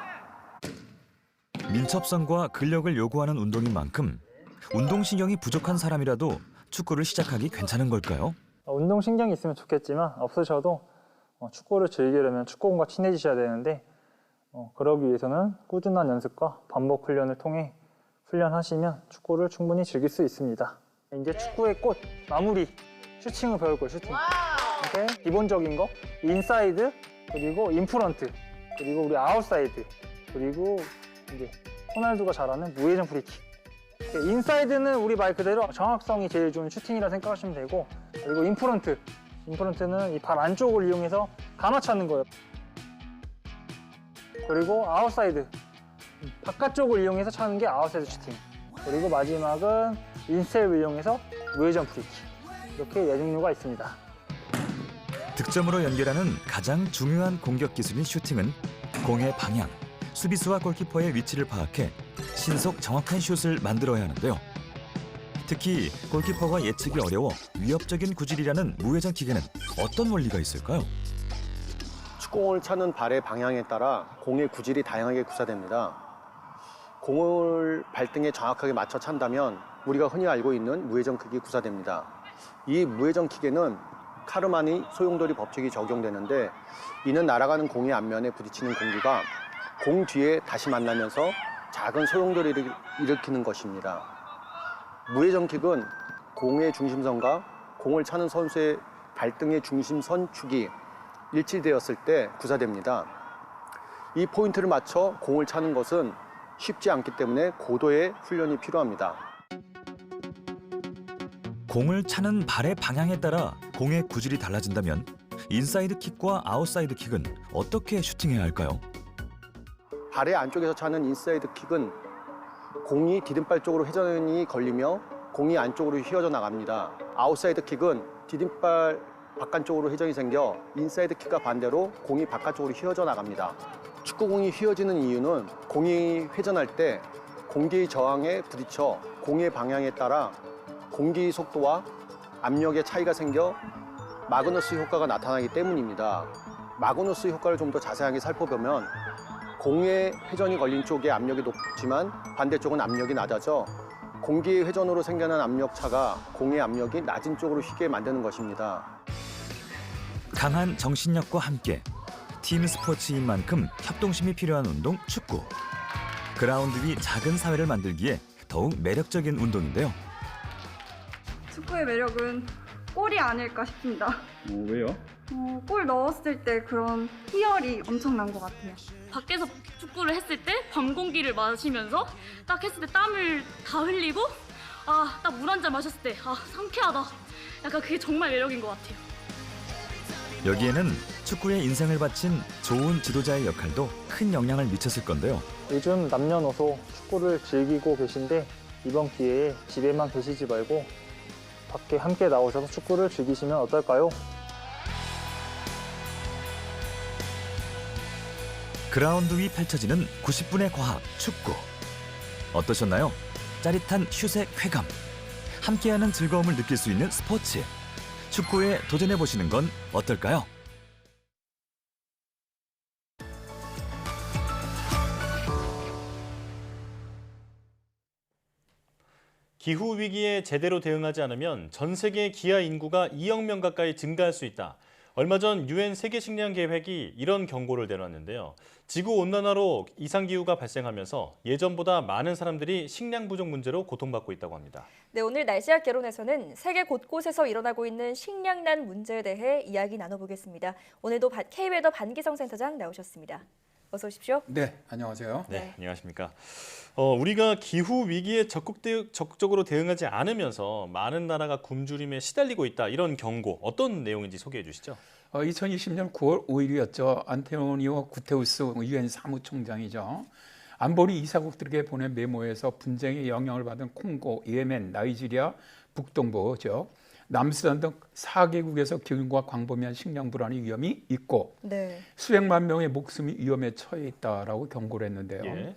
민첩성과 근력을 요구하는 운동인 만큼 운동신경이 부족한 사람이라도 축구를 시작하기 괜찮은 걸까요? 운동신경이 있으면 좋겠지만 없으셔도 축구를 즐기려면 축구공과 친해지셔야 되는데 그러기 위해서는 꾸준한 연습과 반복 훈련을 통해 훈련하시면 축구를 충분히 즐길 수 있습니다. 이제 축구의 꽃, 마무리, 슈팅을 배울 거예요, 슈팅. 이렇게 기본적인 거, 인사이드, 그리고 인프런트, 그리고 우리 아웃사이드, 그리고 이제 호날두가 잘하는 무회전 프리킥. 인사이드는 우리 말 그대로 정확성이 제일 좋은 슈팅이라 생각하시면 되고, 그리고 인프런트는 이 발 안쪽을 이용해서 감아 차는 거예요. 그리고 아웃사이드, 바깥쪽을 이용해서 차는 게 아웃사이드 슈팅. 그리고 마지막은 인스텝을 이용해서 무회전 프리킥. 이렇게 4종류가 있습니다. 득점으로 연결하는 가장 중요한 공격 기술인 슈팅은 공의 방향, 수비수와 골키퍼의 위치를 파악해 신속 정확한 슛을 만들어야 하는데요. 특히 골키퍼가 예측이 어려워 위협적인 구질이라는 무회전 킥에는 어떤 원리가 있을까요? 축구공을 차는 발의 방향에 따라 공의 구질이 다양하게 구사됩니다. 공을 발등에 정확하게 맞춰 찬다면 우리가 흔히 알고 있는 무회전 킥이 구사됩니다. 이 무회전 킥에는 카르마니 소용돌이 법칙이 적용되는데, 이는 날아가는 공의 앞면에 부딪히는 공기가 공 뒤에 다시 만나면서 작은 소용돌이를 일으키는 것입니다. 무회전 킥은 공의 중심선과 공을 차는 선수의 발등의 중심선 축이 일치되었을 때 구사됩니다. 이 포인트를 맞춰 공을 차는 것은 쉽지 않기 때문에 고도의 훈련이 필요합니다. 공을 차는 발의 방향에 따라 공의 구질이 달라진다면 인사이드 킥과 아웃사이드 킥은 어떻게 슈팅해야 할까요? 발의 안쪽에서 차는 인사이드 킥은 공이 디딤발 쪽으로 회전이 걸리며 공이 안쪽으로 휘어져 나갑니다. 아웃사이드 킥은 디딤발 바깥쪽으로 회전이 생겨 인사이드 킥과 반대로 공이 바깥쪽으로 휘어져 나갑니다. 축구공이 휘어지는 이유는 공이 회전할 때 공기의 저항에 부딪혀 공의 방향에 따라 공기 속도와 압력의 차이가 생겨 마그누스 효과가 나타나기 때문입니다. 마그누스 효과를 좀 더 자세하게 살펴보면 공의 회전이 걸린 쪽에 압력이 높지만 반대쪽은 압력이 낮아져 공기의 회전으로 생겨난 압력차가 공의 압력이 낮은 쪽으로 휘게 만드는 것입니다. 강한 정신력과 함께 팀 스포츠인 만큼 협동심이 필요한 운동 축구. 그라운드 위 작은 사회를 만들기에 더욱 매력적인 운동인데요. 축구의 매력은 골이 아닐까 싶습니다. 왜요? 골 넣었을 때 그런 희열이 엄청난 것 같아요. 밖에서 축구를 했을 때 밤 공기를 마시면서 딱 했을 때 땀을 다 흘리고 딱 물 한 잔 마셨을 때 상쾌하다. 약간 그게 정말 매력인 것 같아요. 여기에는 축구에 인생을 바친 좋은 지도자의 역할도 큰 영향을 미쳤을 건데요. 요즘 남녀노소 축구를 즐기고 계신데 이번 기회에 집에만 계시지 말고 밖에 함께 나오셔서 축구를 즐기시면 어떨까요? 그라운드 위 펼쳐지는 90분의 과학 축구. 어떠셨나요? 짜릿한 슛의 쾌감. 함께하는 즐거움을 느낄 수 있는 스포츠. 축구에 도전해보시는 건 어떨까요? 기후 위기에 제대로 대응하지 않으면 전 세계 기아 인구가 2억 명 가까이 증가할 수 있다. 얼마 전 유엔 세계식량계획이 이런 경고를 내놨는데요. 지구온난화로 이상기후가 발생하면서 예전보다 많은 사람들이 식량 부족 문제로 고통받고 있다고 합니다. 네, 오늘 날씨학 개론에서는 세계 곳곳에서 일어나고 있는 식량난 문제에 대해 이야기 나눠보겠습니다. 오늘도 K웨더 반기성 센터장 나오셨습니다. 어서 오십시오. 네, 안녕하세요. 네, 안녕하십니까. 우리가 기후 위기에 적극적으로 대응하지 않으면서 많은 나라가 굶주림에 시달리고 있다. 이런 경고, 어떤 내용인지 소개해 주시죠. 2020년 9월 5일이었죠. 안토니오 구테우스 유엔 사무총장이죠. 안보리 이사국들에게 보낸 메모에서 분쟁의 영향을 받은 콩고, 예멘, 나이지리아, 북동부죠. 남수단 등 4개국에서 기근과 광범위한 식량 불안의 위험이 있고 수백만 명의 목숨이 위험에 처해 있다라고 경고를 했는데요.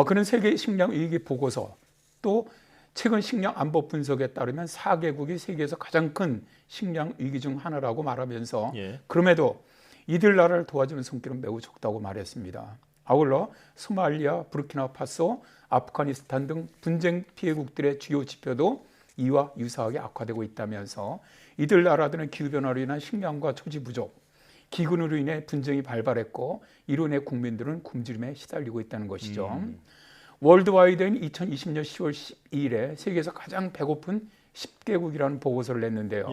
그런 세계 식량 위기 보고서 또 최근 식량 안보 분석에 따르면 4개국이 세계에서 가장 큰 식량 위기 중 하나라고 말하면서 그럼에도 이들 나라를 도와주는 손길은 매우 적다고 말했습니다. 아울러 소말리아, 부르키나파소, 아프가니스탄 등 분쟁 피해국들의 주요 지표도 이와 유사하게 악화되고 있다면서 이들 나라들은 기후변화로 인한 식량과 초지 부족, 기근으로 인해 분쟁이 발발했고 이로 인해 국민들은 굶주림에 시달리고 있다는 것이죠. 월드와이드는 2020년 10월 12일에 세계에서 가장 배고픈 10개국이라는 보고서를 냈는데요.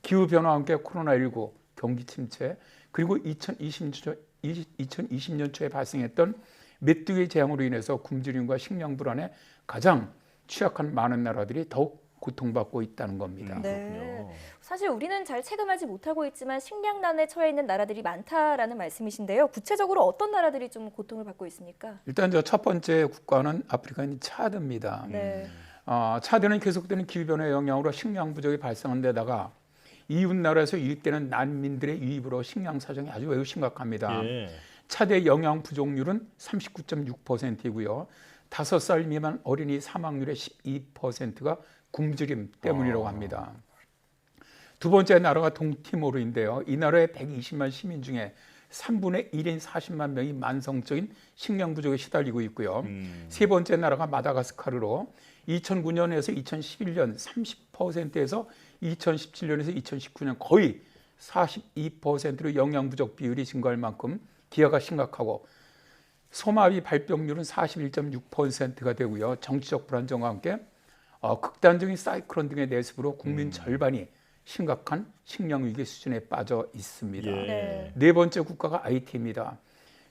기후변화와 함께 코로나19, 경기 침체, 그리고 2020년 초에 발생했던 메뚜기 재앙으로 인해서 굶주림과 식량 불안에 가장 취약한 많은 나라들이 더욱 고통받고 있다는 겁니다. 네. 사실 우리는 잘 체감하지 못하고 있지만 식량난에 처해 있는 나라들이 많다라는 말씀이신데요. 구체적으로 어떤 나라들이 좀 고통을 받고 있습니까? 일단 첫 번째 국가는 아프리카인 차드입니다. 네. 차드는 계속되는 기후변화의 영향으로 식량 부족이 발생한 데다가 이웃 나라에서 유입되는 난민들의 유입으로 식량 사정이 아주 매우 심각합니다. 차드의 영양 부족률은 39.6%이고요. 5살 미만 어린이 사망률의 12%가 굶주림 때문이라고 합니다. 두 번째 나라가 동티모르인데요. 이 나라의 120만 시민 중에 3분의 1인 40만 명이 만성적인 식량 부족에 시달리고 있고요. 세 번째 나라가 마다가스카르로 2009년에서 2011년 30%에서 2017년에서 2019년 거의 42%로 영양 부족 비율이 증가할 만큼 기아가 심각하고 소마비 발병률은 41.6%가 되고요. 정치적 불안정과 함께 극단적인 사이클론 등의 내습으로 국민 절반이 심각한 식량 위기 수준에 빠져 있습니다. 네 번째 국가가 하이티입니다.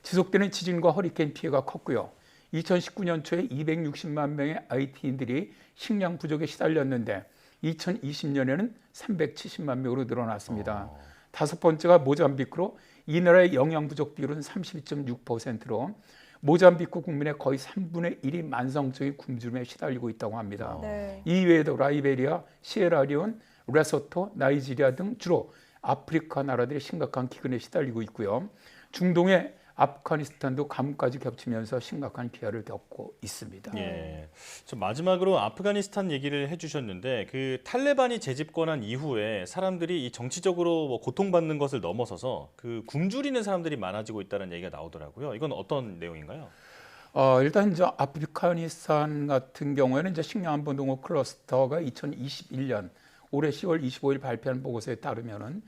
지속되는 지진과 허리케인 피해가 컸고요. 2019년 초에 260만 명의 하이티인들이 식량 부족에 시달렸는데 2020년에는 370만 명으로 늘어났습니다. 다섯 번째가 모잠비크로 이 나라의 영양 부족 비율은 32.6%로 모잠비크 국민의 거의 3분의 1이 만성적인 굶주림에 시달리고 있다고 합니다. 이외에도 라이베리아, 시에라리온, 레소토, 나이지리아 등 주로 아프리카 나라들이 심각한 기근에 시달리고 있고요. 중동의 아프가니스탄도 감까지 겹치면서 심각한 피해를 겪고 있습니다. 저 마지막으로 아프가니스탄 얘기를 해주셨는데 그 탈레반이 재집권한 이후에 사람들이 이 정치적으로 고통받는 것을 넘어서서 그 굶주리는 사람들이 많아지고 있다는 얘기가 나오더라고요. 이건 어떤 내용인가요? 일단 이제 아프가니스탄 같은 경우에는 이제 식량안보 클러스터가 2021년 올해 10월 25일 발표한 보고서에 따르면은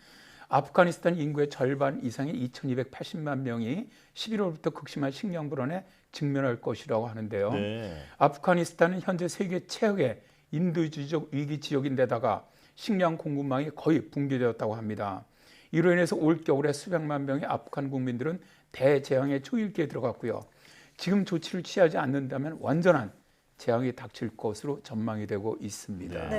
아프가니스탄 인구의 절반 이상의 2,280만 명이 11월부터 극심한 식량 불안에 직면할 것이라고 하는데요. 아프가니스탄은 현재 세계 최악의 인도주의적 위기 지역인데다가 식량 공급망이 거의 붕괴되었다고 합니다. 이로 인해서 올 겨울에 수백만 명의 아프간 국민들은 대재앙의 초일기에 들어갔고요. 지금 조치를 취하지 않는다면 완전한 재앙이 닥칠 것으로 전망이 되고 있습니다.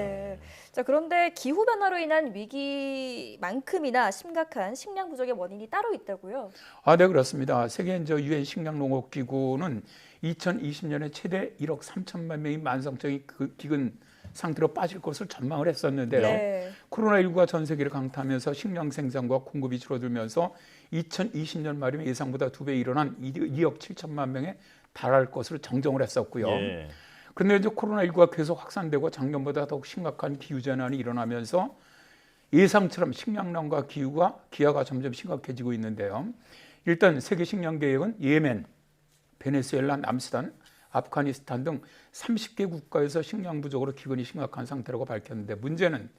자, 그런데 기후 변화로 인한 위기만큼이나 심각한 식량 부족의 원인이 따로 있다고요? 네, 그렇습니다. 세계 유엔 식량농업기구는 2020년에 최대 1억 3천만 명이 만성적인 기근 상태로 빠질 것을 전망을 했었는데요. 코로나19가 전 세계를 강타하면서 식량 생산과 공급이 줄어들면서 2020년 말이면 예상보다 2배 일어난 2억 7천만 명에 달할 것으로 정정을 했었고요. 그런데 이제 코로나19가 계속 확산되고 작년보다 더욱 심각한 기후재난이 일어나면서 예상처럼 식량난과 기아가 점점 심각해지고 있는데요. 일단 세계 식량 계획은 예멘, 베네수엘라, 남수단, 아프가니스탄 등 30개 국가에서 식량 부족으로 기근이 심각한 상태라고 밝혔는데 문제는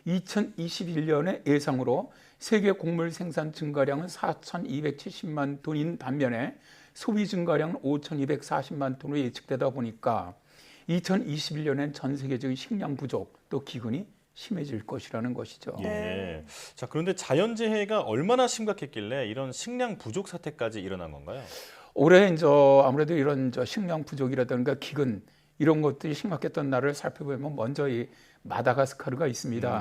2021년의 예상으로 세계 곡물 생산 증가량은 4,270만 톤인 반면에 소비 증가량은 5,240만 톤으로 예측되다 보니까 2021년엔 전 세계적인 식량 부족 또 기근이 심해질 것이라는 것이죠. 자, 그런데 자연재해가 얼마나 심각했길래 이런 식량 부족 사태까지 일어난 건가요? 올해 아무래도 이런 식량 부족이라든가 기근 이런 것들이 심각했던 나라를 살펴보면 먼저 이 마다가스카르가 있습니다.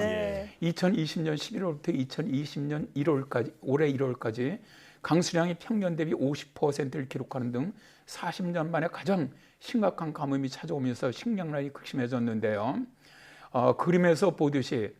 2020년 11월부터 2020년 1월까지 올해 1월까지 강수량이 평년 대비 50%를 기록하는 등 40년 만에 가장 심각한 가뭄이 찾아오면서 식량난이 극심해졌는데요. 그림에서 보듯이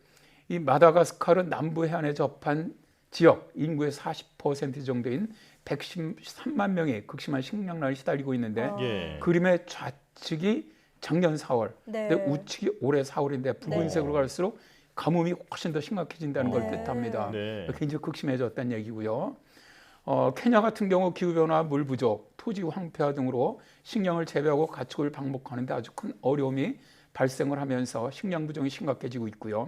이 마다가스카르 남부 해안에 접한 지역 인구의 40% 정도인 113만 명이 극심한 식량난에 시달리고 있는데 그림의 좌측이 작년 4월, 근데 우측이 올해 4월인데 붉은색으로 갈수록 가뭄이 훨씬 더 심각해진다는 걸 뜻합니다. 굉장히 극심해졌다는 얘기고요. 케냐 같은 경우 기후변화, 물 부족, 토지 황폐화 등으로 식량을 재배하고 가축을 방목하는 데 아주 큰 어려움이 발생을 하면서 식량 부족이 심각해지고 있고요.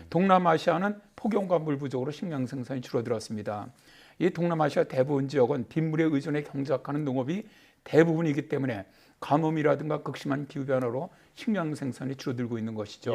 동남아시아는 폭염과 물 부족으로 식량 생산이 줄어들었습니다. 이 동남아시아 대부분 지역은 빗물에 의존해 경작하는 농업이 대부분이기 때문에 가뭄이라든가 극심한 기후변화로 식량 생산이 줄어들고 있는 것이죠.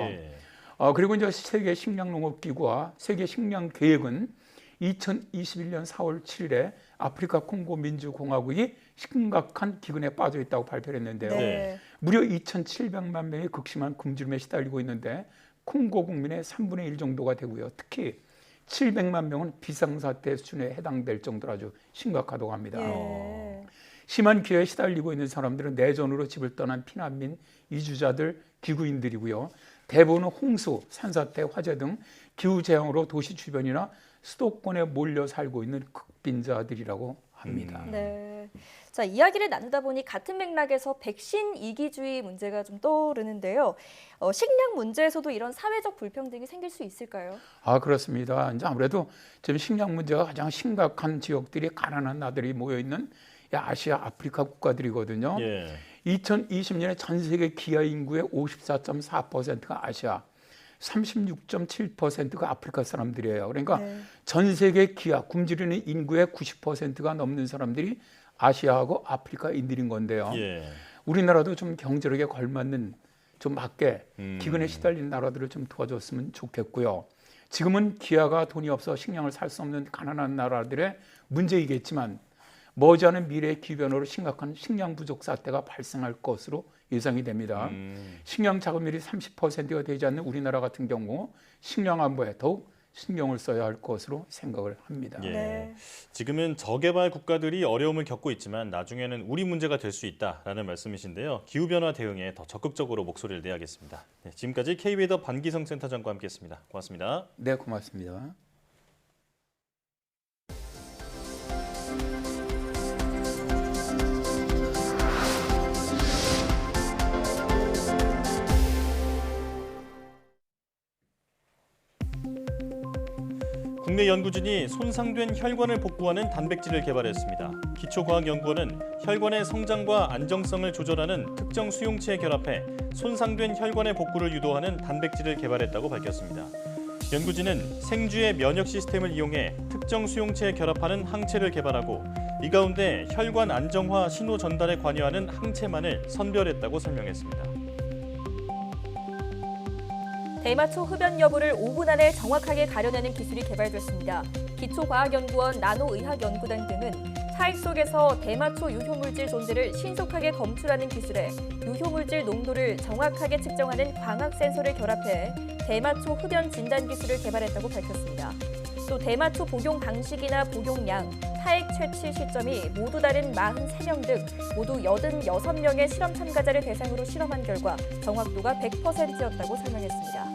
그리고 이제 세계 식량농업기구와 세계 식량계획은 2021년 4월 7일에 아프리카 콩고 민주공화국이 심각한 기근에 빠져 있다고 발표를 했는데요. 무려 2,700만 명이 극심한 굶주림에 시달리고 있는데 콩고 국민의 3분의 1 정도가 되고요. 특히 700만 명은 비상사태 수준에 해당될 정도로 아주 심각하다고 합니다. 심한 기후에 시달리고 있는 사람들은 내전으로 집을 떠난 피난민, 이주자들, 기구인들이고요. 대부분은 홍수, 산사태, 화재 등 기후재앙으로 도시 주변이나 수도권에 몰려 살고 있는 극빈자들이라고 합니다. 자, 이야기를 나누다 보니 같은 맥락에서 백신 이기주의 문제가 좀 떠오르는데요. 식량 문제에서도 이런 사회적 불평등이 생길 수 있을까요? 그렇습니다. 이제 아무래도 지금 식량 문제가 가장 심각한 지역들이 가난한 나들이 모여 있는 아시아, 아프리카 국가들이거든요. 2020년에 전 세계 기아 인구의 54.4%가 아시아, 36.7%가 아프리카 사람들이에요. 그러니까 전 세계 기아, 굶주리는 인구의 90%가 넘는 사람들이 아시아하고 아프리카인들인 건데요. 우리나라도 좀 경제력에 걸맞는 좀 맞게 기근에 시달린 나라들을 좀 도와줬으면 좋겠고요. 지금은 기아가 돈이 없어 식량을 살 수 없는 가난한 나라들의 문제이겠지만 머지않은 미래의 기후변화로 심각한 식량 부족 사태가 발생할 것으로 예상이 됩니다. 식량 자급률이 30%가 되지 않는 우리나라 같은 경우 식량 안보에 더욱 신경을 써야 할 것으로 생각을 합니다. 지금은 저개발 국가들이 어려움을 겪고 있지만 나중에는 우리 문제가 될 수 있다라는 말씀이신데요. 기후변화 대응에 더 적극적으로 목소리를 내야겠습니다. 지금까지 K웨더 반기성 센터장과 함께했습니다. 고맙습니다. 네, 고맙습니다. 국내 연구진이 손상된 혈관을 복구하는 단백질을 개발했습니다. 기초과학연구원은 혈관의 성장과 안정성을 조절하는 특정 수용체에 결합해 손상된 혈관의 복구를 유도하는 단백질을 개발했다고 밝혔습니다. 연구진은 생주의 면역 시스템을 이용해 특정 수용체에 결합하는 항체를 개발하고 이 가운데 혈관 안정화 신호 전달에 관여하는 항체만을 선별했다고 설명했습니다. 대마초 흡연 여부를 5분 안에 정확하게 가려내는 기술이 개발됐습니다. 기초과학연구원 나노의학연구단 등은 사익 속에서 대마초 유효물질 존재를 신속하게 검출하는 기술에 유효물질 농도를 정확하게 측정하는 광학 센서를 결합해 대마초 흡연 진단 기술을 개발했다고 밝혔습니다. 또 대마초 복용 방식이나 복용량, 사익 채취 시점이 모두 다른 43명 등 모두 86명의 실험 참가자를 대상으로 실험한 결과 정확도가 100%였다고 설명했습니다.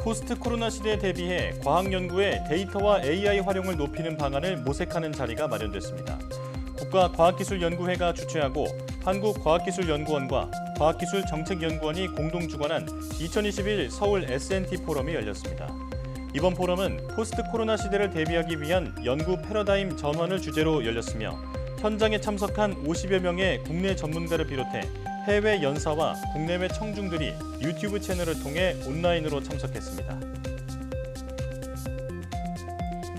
포스트 코로나 시대에 대비해 과학 연구에 데이터와 AI 활용을 높이는 방안을 모색하는 자리가 마련됐습니다. 국가과학기술연구회가 주최하고 한국과학기술연구원과 과학기술정책연구원이 공동 주관한 2021 서울 S&T 포럼이 열렸습니다. 이번 포럼은 포스트 코로나 시대를 대비하기 위한 연구 패러다임 전환을 주제로 열렸으며 현장에 참석한 50여 명의 국내 전문가를 비롯해 해외 연사와 국내외 청중들이 유튜브 채널을 통해 온라인으로 참석했습니다.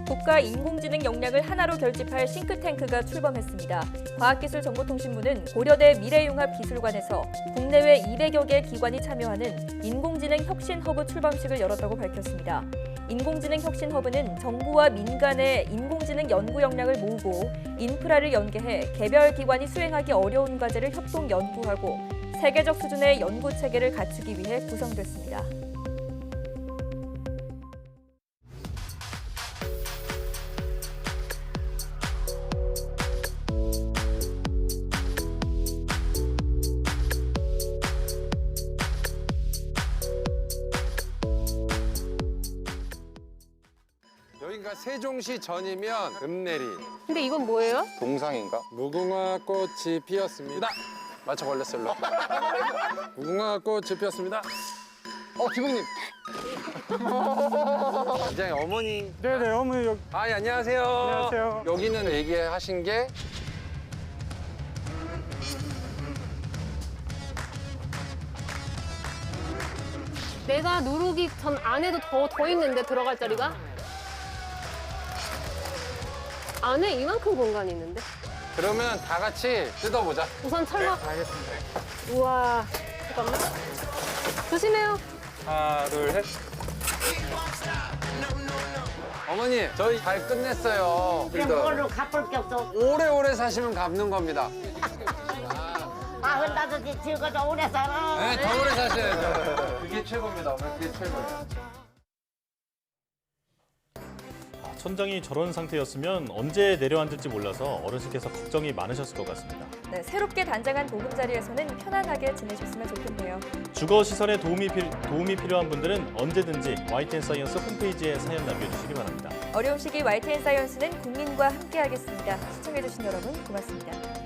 국가 인공지능 역량을 하나로 결집할 싱크탱크가 출범했습니다. 과학기술정보통신부는 고려대 미래융합기술관에서 국내외 200여 개 기관이 참여하는 인공지능 혁신허브 출범식을 열었다고 밝혔습니다. 인공지능 혁신허브는 정부와 민간의 인공지능 연구 역량을 모으고 인프라를 연계해 개별 기관이 수행하기 어려운 과제를 협동 연구하고 세계적 수준의 연구 체계를 갖추기 위해 구성됐습니다. 여기가 세종시 전이면 읍내리. 근데 이건 뭐예요? 동상인가? 무궁화 꽃이 피었습니다. 맞춰 걸렸어, 일로. 무궁화 꽃이 피었습니다. 지국님. 굉장히 어머니. 네네, 어머니 여기. 아, 예, 안녕하세요. 안녕하세요. 여기는 얘기하신 게 내가 누르기 전 안에도 더 있는데 들어갈 자리가? 안에 이만큼 공간이 있는데? 그러면 다 같이 뜯어보자. 우선 철거. 알겠습니다. 우와, 잠깐만. 조심해요. 하나, 둘, 셋. 어머니, 저희 잘 끝냈어요. 그걸로 갚을 게 없어. 오래오래 사시면 갚는 겁니다. 아, 나도 즐거워서 오래 살아. 네, 더 오래 사셔야죠. 그게 최고입니다, 어머니. 그게 최고예요. 천장이 저런 상태였으면 언제 내려앉을지 몰라서 어르신께서 걱정이 많으셨을 것 같습니다. 네, 새롭게 단장한 보금자리에서는 편안하게 지내셨으면 좋겠네요. 주거시설에 도움이 필요한 분들은 언제든지 YTN사이언스 홈페이지에 사연 남겨주시기 바랍니다. 어려운 시기 YTN사이언스는 국민과 함께하겠습니다. 시청해주신 여러분 고맙습니다.